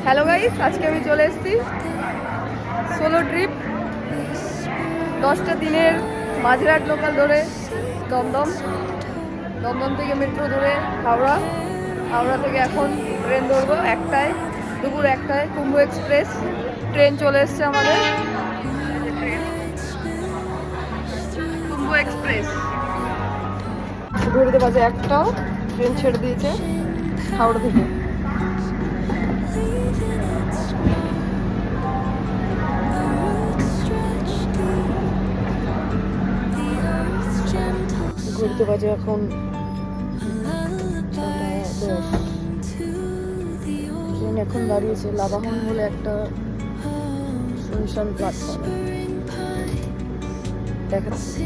Hello guys, আজকে আমি চলে এসেছি সোলো ট্রিপ 10টা দিনের মাঝরাট লোকাল ধরে দমদম থেকে মেট্রো ধরে হাওড়া থেকে এখন ট্রেন ধরবো দুপুর 1টায় কুম্ভ এক্সপ্রেস ট্রেন চলে এসছে আমাদের। কুম্ভ এক্সপ্রেস ঘুরতে বাজে 1টা, ট্রেন ছেড়ে দিয়েছে হাওড়া থেকে। ঘুরতে বাজে এখন 10:10। ট্রেন এখন দাঁড়িয়েছে লাবাহন বলে একটা শুনশান প্ল্যাটফর্মে। দেখাচ্ছি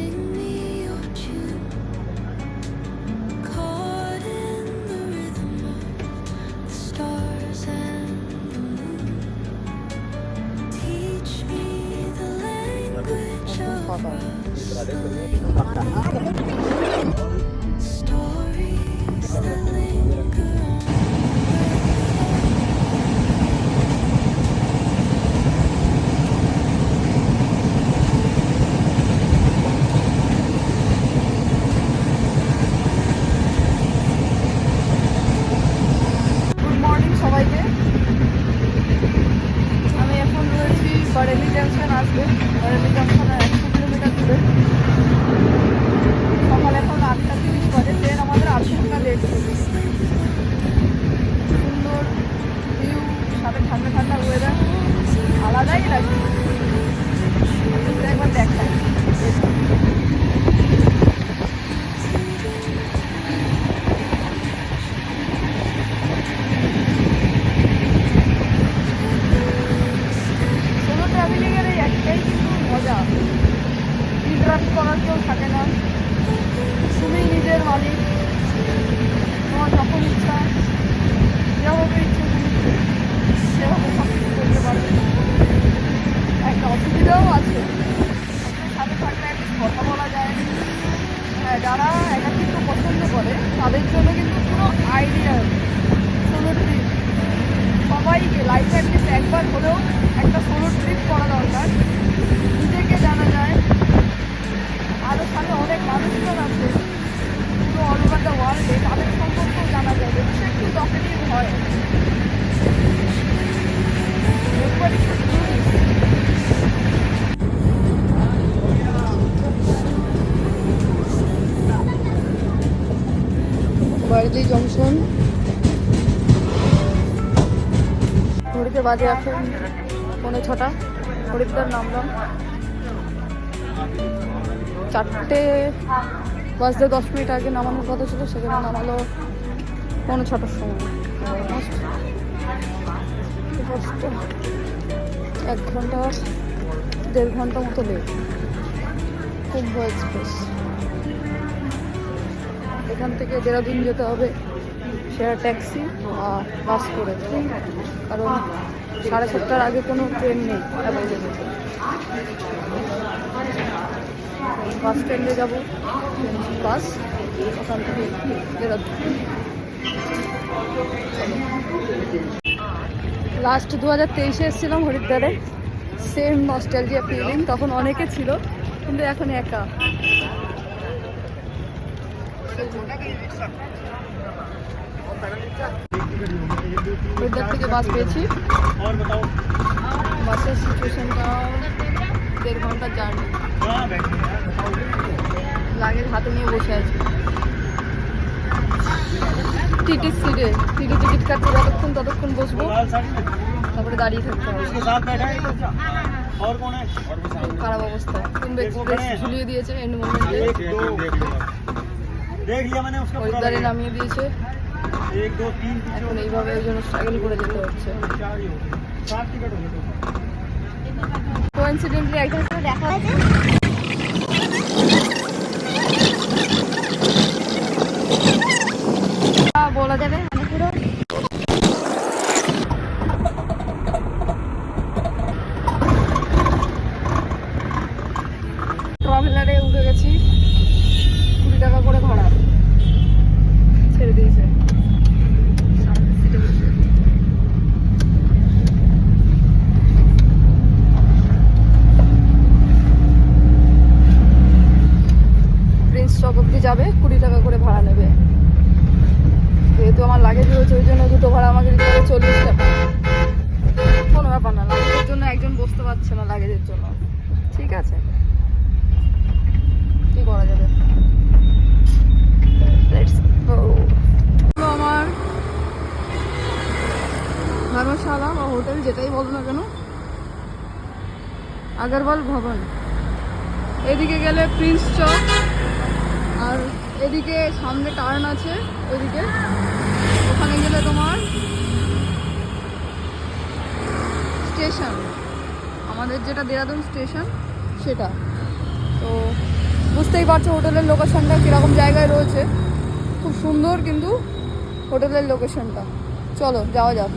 বারেলি জাংশন আসবে। বারেলি জাংশনের 100 কিলোমিটার দূরে। সকাল এখন 8:30 বাজে। ট্রেন আমাদের 8 ঘন্টা লেট। সুন্দর ভিউ, সাথে ঠান্ডা ঠান্ডা ওয়েদার, আলাদাই লাগছে। একবার দেখাই একটাই কিন্তু মজা, ট্রাফিক করার কেউ থাকে না, তুমি নিজের মালিক, তোমার যখন ইচ্ছা যেভাবে ইচ্ছে তুমি সেভাবে সব কিছু করতে পারবে। একটা অসুবিধাও আছে, সাথে থাকলে কথা বলা যায়। হ্যাঁ, যারা একাকিত্ব পছন্দ করে তাদের জন্য কিন্তু পুরো আইডিয়া সোলো ট্রিপ। সবাইকে লাইফে অ্যাটলিস্ট একবার হলেও একটা সোলো ট্রিপ করা দরকার। নিজেকে জানা যায়, আরও সাথে অনেক মানুষজন আছে পুরো অল ওভার দ্য ওয়ার্ল্ডে, তাদের সম্পর্কেও জানা যাবে। সে একটু টকেটিভ হয়। বারেলি জংশন ঘড়িতে বাজে এখন 6:45। হরিদ্বার নামলাম 4:10 আগে নামানোর কথা ছিল, সেখানে নামালো 6:45 সময়। অলমোস্ট 1 ঘন্টা 1.5 ঘন্টা মতো লেট। কুম্ভ এক্সপ্রেস এখান থেকে দেরাদুন যেতে হবে শেয়ার ট্যাক্সি আর বাস করে, কারণ 7:30টার আগে কোনো ট্রেন নেই অ্যাভেলেবেল। বাস স্ট্যান্ডে যাবো, বাস ওখান থেকে দেরাদুন। লাস্ট 2023-এ এসেছিলাম হরিদ্বারে, সেম নস্টালজিয়া ফিলিং। তখন অনেকে ছিল কিন্তু এখন একা। হরিদ্বার থেকে বাস পেয়েছি। বাসের সিচুয়েশনটা 1.5 ঘন্টার জার্নি। লাগেজ হাতে নিয়ে বসে আছি টিটি সিটে। টিটি টিকিট কাটতে ততক্ষণ বসবো, তারপরে দাঁড়িয়ে থাকতে হবে। খুব খারাপ অবস্থা। কুম্ভ এক্সপ্রেস ঝুলিয়ে দিয়েছে এন্ড মোমেন্টে, হরিদ্বারে নামিয়ে দিয়েছে। এখন এইভাবে ওই জন্য স্ট্রাগল করে যেতে হচ্ছে। কোইন্সিডেন্টলি একজন সাথে দেখা হয়েছে। বলা যাবে পুরো ট্রাভেলারে উঠে গেছি। 20 টাকা করে ভাড়া ছেড়ে দিয়েছে। যদি যাবে 20 টাকা করে ভাড়া নেবে। যেহেতু আমার লাগেজ রয়েছে ওই জন্য দুটো ভাড়া আমাকে দিতে হবে 40 টাকা। কোনো ব্যাপার না, লাগেজের জন্য একজন বসতে পারছে না, লাগেজের জন্য ঠিক আছে, কি করা যাবে। Let's go. আমার ধর্মশালা বা হোটেল যেটাই বলো না কেন, আগরওয়াল ভবন। এদিকে গেলে প্রিন্স চক, আর এদিকে সামনে টার্ন আছে ওইদিকে, ওখানে গেলে তোমার স্টেশন, আমাদের যেটা দেরাদুন স্টেশন সেটা। তো বুঝতেই পারছো হোটেলের লোকেশনটা কীরকম জায়গায় রয়েছে, খুব সুন্দর কিন্তু হোটেলের লোকেশনটা। চলো যাওয়া যাক।